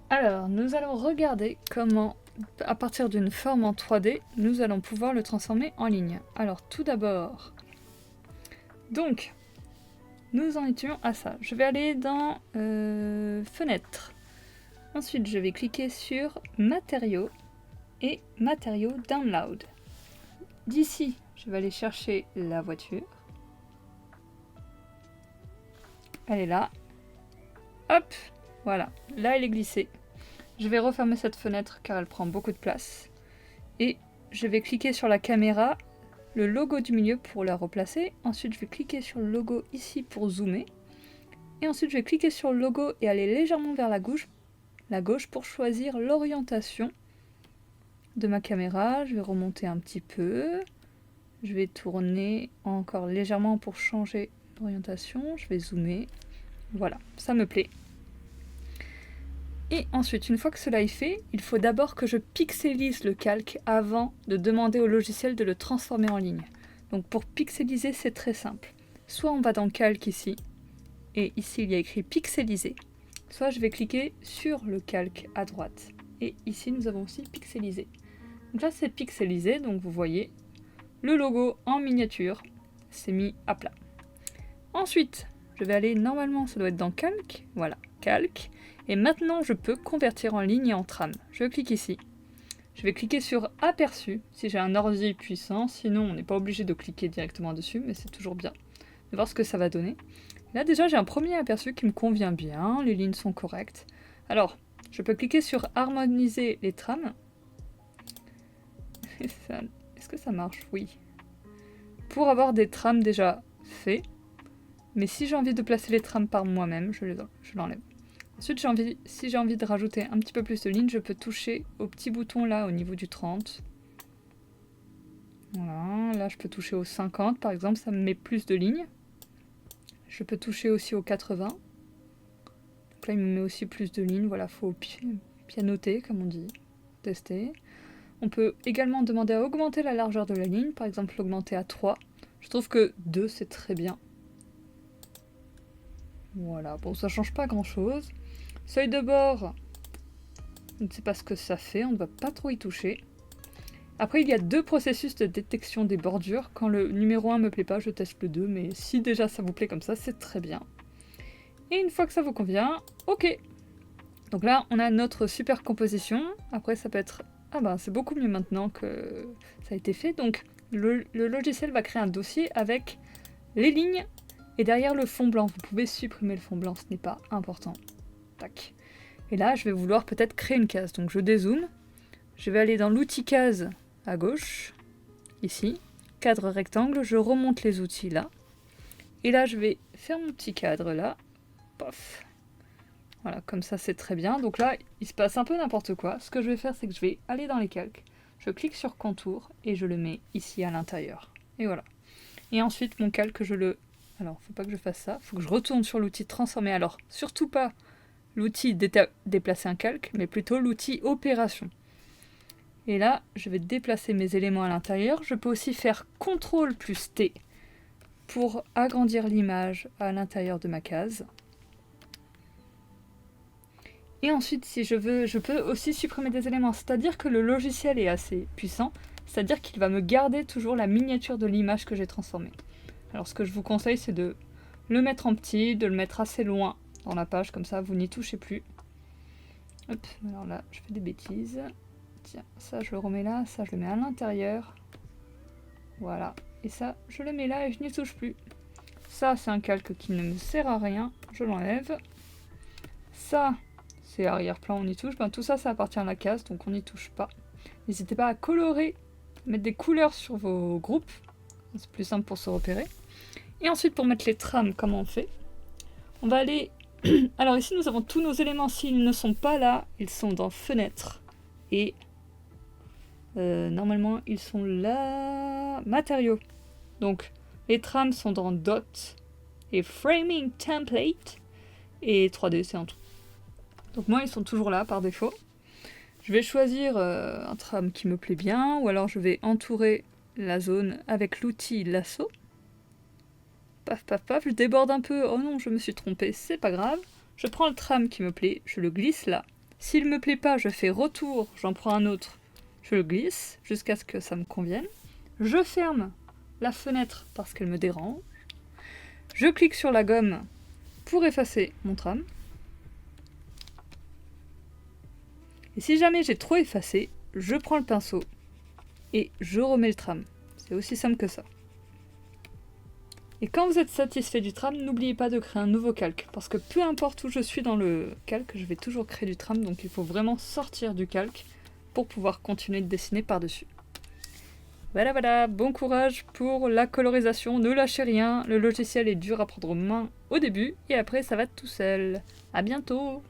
Alors, nous allons regarder comment, à partir d'une forme en 3D, nous allons pouvoir le transformer en ligne. Alors, tout d'abord, donc, nous en étions à ça. Je vais aller dans Fenêtre. Ensuite, je vais cliquer sur Matériaux et Matériaux Download. D'ici, je vais aller chercher la voiture. Elle est là. Hop, voilà. Là, elle est glissée. Je vais refermer cette fenêtre car elle prend beaucoup de place. Et je vais cliquer sur la caméra, le logo du milieu pour la replacer. Ensuite, je vais cliquer sur le logo ici pour zoomer. Et ensuite, je vais cliquer sur le logo et aller légèrement vers la gauche pour choisir l'orientation de ma caméra. Je vais remonter un petit peu. Je vais tourner encore légèrement pour changer l'orientation. Je vais zoomer. Voilà, ça me plaît. Et ensuite, une fois que cela est fait, il faut d'abord que je pixelise le calque avant de demander au logiciel de le transformer en ligne. Donc pour pixeliser, c'est très simple. Soit on va dans Calque ici, et ici il y a écrit pixeliser. Soit je vais cliquer sur le calque à droite. Et ici nous avons aussi pixelisé. Donc là c'est pixelisé, donc vous voyez, le logo en miniature s'est mis à plat. Ensuite, je vais aller, normalement ça doit être dans Calque, voilà, Calque. Et maintenant, je peux convertir en ligne et en trame. Je clique ici. Je vais cliquer sur Aperçu, si j'ai un ordi puissant. Sinon, on n'est pas obligé de cliquer directement dessus, mais c'est toujours bien de voir ce que ça va donner. Là, déjà, j'ai un premier aperçu qui me convient bien. Les lignes sont correctes. Alors, je peux cliquer sur Harmoniser les trames. Est-ce que ça marche? Oui. Pour avoir des trames déjà faites. Mais si j'ai envie de placer les trames par moi-même, je l'enlève. Ensuite, si j'ai envie de rajouter un petit peu plus de lignes, je peux toucher au petit bouton là au niveau du 30. Voilà, là je peux toucher au 50 par exemple, ça me met plus de lignes. Je peux toucher aussi au 80. Donc là il me met aussi plus de lignes, voilà, faut pianoter comme on dit, tester. On peut également demander à augmenter la largeur de la ligne, par exemple l'augmenter à 3. Je trouve que 2 c'est très bien. Voilà, bon ça change pas grand chose. Seuil de bord, je ne sais pas ce que ça fait, on ne va pas trop y toucher. Après, il y a deux processus de détection des bordures. Quand le numéro 1 me plaît pas, je teste le 2, mais si déjà ça vous plaît comme ça, c'est très bien. Et une fois que ça vous convient, ok. Donc là, on a notre super composition. Après, ça peut être... Ah ben, c'est beaucoup mieux maintenant que ça a été fait. Donc, le logiciel va créer un dossier avec les lignes et derrière le fond blanc. Vous pouvez supprimer le fond blanc, ce n'est pas important. Tac. Et là, je vais vouloir peut-être créer une case. Donc, je dézoome. Je vais aller dans l'outil case à gauche, ici, cadre rectangle, je remonte les outils là, et là je vais faire mon petit cadre là, pof, voilà, comme ça c'est très bien. Donc là, il se passe un peu n'importe quoi. Ce que je vais faire, c'est que je vais aller dans les calques, je clique sur contour, et je le mets ici à l'intérieur, et voilà. Et ensuite, mon calque, alors, faut pas que je fasse ça, faut que je retourne sur l'outil transformer, alors, surtout pas l'outil déplacer un calque, mais plutôt l'outil opération. Et là, je vais déplacer mes éléments à l'intérieur. Je peux aussi faire CTRL plus T pour agrandir l'image à l'intérieur de ma case. Et ensuite, si je veux, je peux aussi supprimer des éléments. C'est-à-dire que le logiciel est assez puissant. C'est-à-dire qu'il va me garder toujours la miniature de l'image que j'ai transformée. Alors ce que je vous conseille, c'est de le mettre en petit, de le mettre assez loin dans la page. Comme ça, vous n'y touchez plus. Hop, alors là, je fais des bêtises. Tiens, ça je le remets là, ça je le mets à l'intérieur. Voilà. Et ça, je le mets là et je n'y touche plus. Ça, c'est un calque qui ne me sert à rien. Je l'enlève. Ça, c'est arrière-plan, on y touche. Ben, tout ça, ça appartient à la case, donc on n'y touche pas. N'hésitez pas à colorer, mettre des couleurs sur vos groupes. C'est plus simple pour se repérer. Et ensuite, pour mettre les trames, comment on fait? On va aller... Alors ici, nous avons tous nos éléments. S'ils ne sont pas là, ils sont dans Fenêtre. Et... normalement, ils sont là... Matériaux. Donc, les trames sont dans Dot et Framing Template. Et 3D, c'est en tout. Donc moi, ils sont toujours là, par défaut. Je vais choisir un trame qui me plaît bien, ou alors je vais entourer la zone avec l'outil lasso. Paf, paf, paf, je déborde un peu. Oh non, je me suis trompée, c'est pas grave. Je prends le trame qui me plaît, je le glisse là. S'il me plaît pas, je fais retour, j'en prends un autre, je le glisse jusqu'à ce que ça me convienne. Je ferme la fenêtre parce qu'elle me dérange. Je clique sur la gomme pour effacer mon tram. Et si jamais j'ai trop effacé, je prends le pinceau et je remets le tram. C'est aussi simple que ça. Et quand vous êtes satisfait du tram, n'oubliez pas de créer un nouveau calque, parce que peu importe où je suis dans le calque, je vais toujours créer du tram, donc il faut vraiment sortir du calque pour pouvoir continuer de dessiner par-dessus. Voilà, voilà, bon courage pour la colorisation, ne lâchez rien, le logiciel est dur à prendre en main au début, et après ça va tout seul. À bientôt!